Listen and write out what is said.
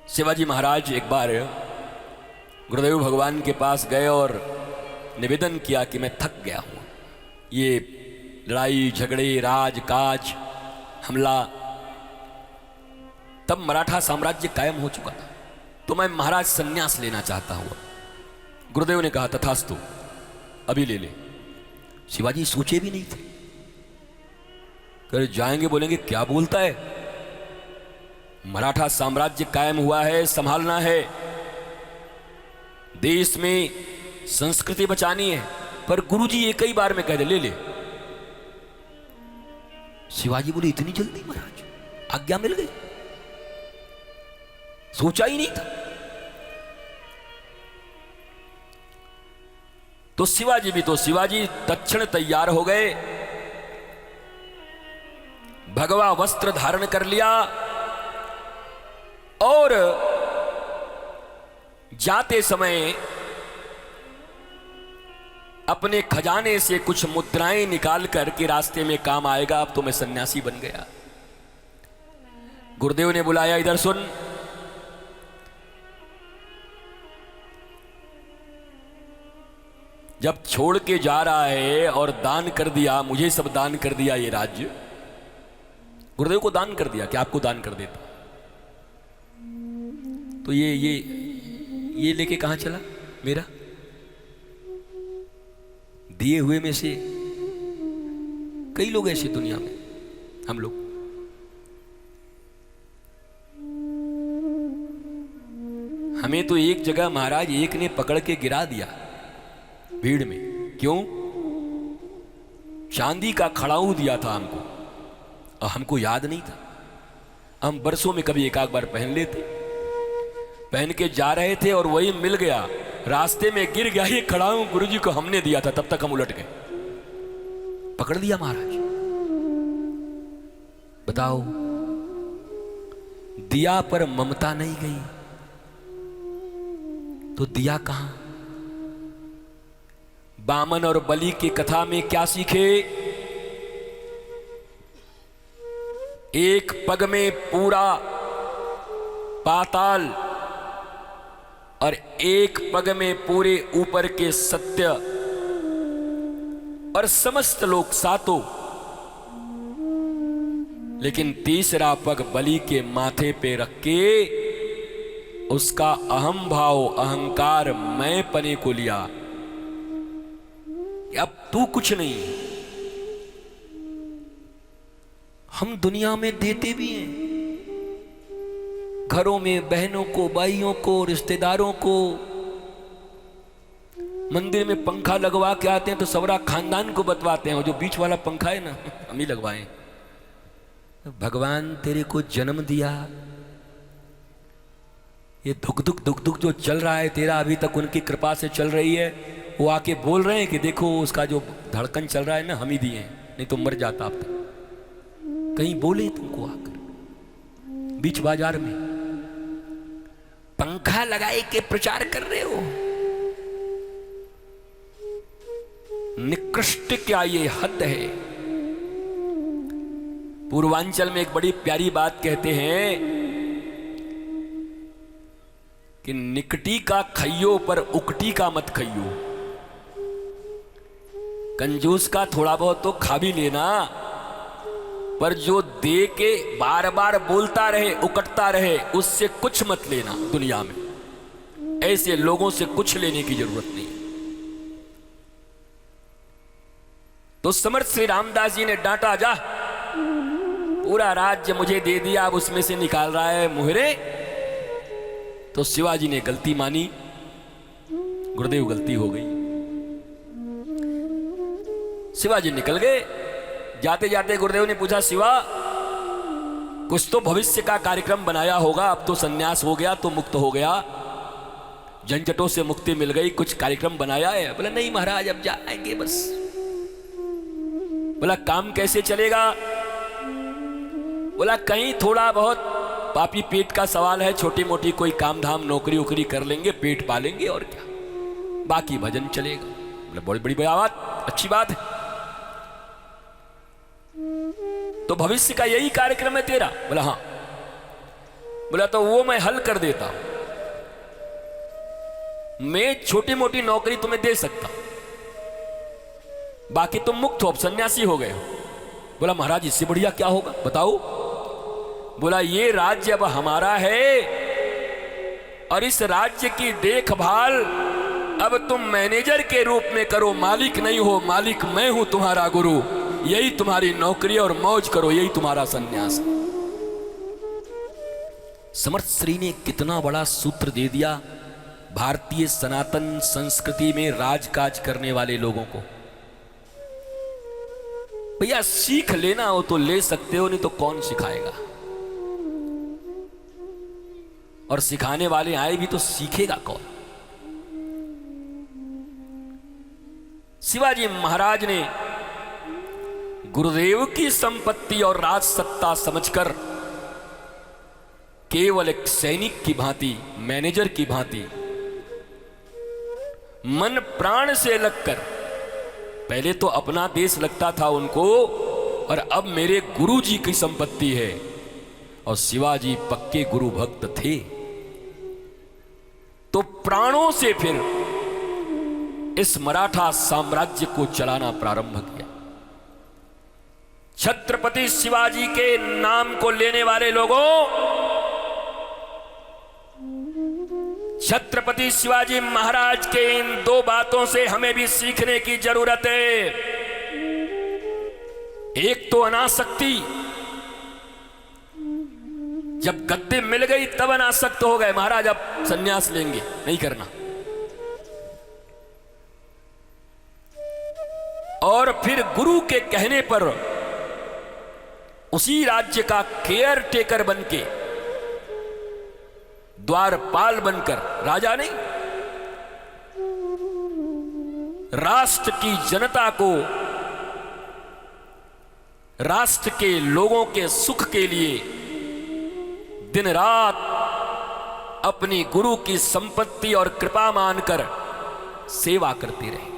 शिवाजी महाराज एक बार गुरुदेव भगवान के पास गए और निवेदन किया कि मैं थक गया हूँ, ये लड़ाई झगड़े राज काज हमला। तब मराठा साम्राज्य कायम हो चुका था, तो मैं महाराज संन्यास लेना चाहता हूँ। गुरुदेव ने कहा तथास्तु, अभी ले ले। शिवाजी सोचे भी नहीं थे, कर जाएंगे बोलेंगे क्या बोलता है, मराठा साम्राज्य कायम हुआ है, संभालना है, देश में संस्कृति बचानी है। पर गुरुजी एक ही बार में कह दे ले ले। शिवाजी बोले इतनी जल्दी महाराज, आज्ञा मिल गई, सोचा ही नहीं था। तो शिवाजी भी तो शिवाजी तत्क्षण तैयार हो गए, भगवा वस्त्र धारण कर लिया और जाते समय अपने खजाने से कुछ मुद्राएं निकाल कर के रास्ते में काम आएगा, अब तो मैं सन्यासी बन गया। गुरुदेव ने बुलाया, इधर सुन, जब छोड़ के जा रहा है और दान कर दिया, मुझे सब दान कर दिया ये राज्य, गुरुदेव को दान कर दिया कि आपको दान कर देता, तो ये लेके कहां चला मेरा? दिए हुए में से कई लोग ऐसे दुनिया में, हम लोग हमें तो एक जगह महाराज एक ने पकड़ के गिरा दिया भीड़ में। क्यों? चांदी का खड़ाऊ दिया था हमको और हमको याद नहीं था। हम बरसों में कभी एक आध बार पहन लेते, पहन के जा रहे थे और वही मिल गया, रास्ते में गिर गया। ये खड़ाऊ गुरुजी को हमने दिया था, तब तक हम उलट गए, पकड़ लिया महाराज। बताओ, दिया पर ममता नहीं गई तो दिया कहां? बामन और बलि की कथा में क्या सीखे? एक पग में पूरा पाताल और एक पग में पूरे ऊपर के सत्य और समस्त लोग सातों, लेकिन तीसरा पग बलि के माथे पे रख के उसका अहम भाव अहंकार मैं पने को लिया, अब तू कुछ नहीं। हम दुनिया में देते भी हैं, घरों में बहनों को, भाइयों को, रिश्तेदारों को। मंदिर में पंखा लगवा के आते हैं तो सबरा खानदान को बतवाते हैं, जो बीच वाला पंखा है ना हम ही लगवाएं। भगवान तेरे को जन्म दिया, ये दुख दुख दुख दुख जो चल रहा है तेरा, अभी तक उनकी कृपा से चल रही है। वो आके बोल रहे हैं कि देखो उसका जो धड़कन चल रहा है ना, हम ही दिए हैं, नहीं तो मर जाता अब तक। कहीं बोले तुमको आकर बीच बाजार में पंखा लगाए के प्रचार कर रहे हो? निकृष्ट क्या ये हद है। पूर्वांचल में एक बड़ी प्यारी बात कहते हैं कि निकटी का खइयो पर उकटी का मत खइयो। कंजूस का थोड़ा बहुत तो खा भी लेना, पर जो दे के बार बार बोलता रहे, उकटता रहे, उससे कुछ मत लेना। दुनिया में ऐसे लोगों से कुछ लेने की जरूरत नहीं। तो समर्थ श्री रामदास जी ने डांटा, जा पूरा राज्य मुझे दे दिया, अब उसमें से निकाल रहा है मुहरे। तो शिवाजी ने गलती मानी, गुरुदेव गलती हो गई, शिवाजी निकल गए। जाते जाते गुरुदेव ने पूछा, शिवा कुछ तो भविष्य का कार्यक्रम बनाया होगा, अब तो सन्यास हो गया तो मुक्त हो गया, झंझटों से मुक्ति मिल गई, कुछ कार्यक्रम बनाया है? बोला नहीं महाराज, अब जाएंगे बस। बोला काम कैसे चलेगा? बोला कहीं थोड़ा बहुत पापी पेट का सवाल है, छोटी मोटी कोई काम धाम नौकरी उकरी कर लेंगे, पेट पालेंगे और क्या, बाकी भजन चलेगा। बोला बड़ी बड़ी बात, अच्छी बात है। तो भविष्य का यही कार्यक्रम है तेरा? बोला हाँ। बोला तो वो मैं हल कर देता हूं, मैं छोटी मोटी नौकरी तुम्हें दे सकता, बाकी तुम मुक्त हो, अब सन्यासी हो गए हो। बोला महाराज इससे बढ़िया क्या होगा बताओ। बोला ये राज्य अब हमारा है और इस राज्य की देखभाल अब तुम मैनेजर के रूप में करो, मालिक नहीं हो, मालिक मैं हूं तुम्हारा गुरु, यही तुम्हारी नौकरी और मौज करो, यही तुम्हारा सन्यास। समर्थ श्री ने कितना बड़ा सूत्र दे दिया भारतीय सनातन संस्कृति में राजकाज करने वाले लोगों को। भैया सीख लेना हो तो ले सकते हो, नहीं तो कौन सिखाएगा, और सिखाने वाले आए भी तो सीखेगा कौन। शिवाजी महाराज ने गुरुदेव की संपत्ति और राज सत्ता समझकर केवल एक सैनिक की भांति, मैनेजर की भांति मन प्राण से लगकर, पहले तो अपना देश लगता था उनको, और अब मेरे गुरु जी की संपत्ति है, और शिवाजी पक्के गुरु भक्त थे, तो प्राणों से फिर इस मराठा साम्राज्य को चलाना प्रारंभ किया। छत्रपति शिवाजी के नाम को लेने वाले लोगों, छत्रपति शिवाजी महाराज के इन दो बातों से हमें भी सीखने की जरूरत है। एक तो अनासक्ति, जब गद्दी मिल गई तब अनासक्त हो गए, महाराज अब सन्यास लेंगे, नहीं करना। और फिर गुरु के कहने पर उसी राज्य का केयर टेकर बनके, द्वारपाल बनकर, राजा नहीं, राष्ट्र की जनता को, राष्ट्र के लोगों के सुख के लिए दिन रात अपनी गुरु की संपत्ति और कृपा मानकर सेवा करते रहे।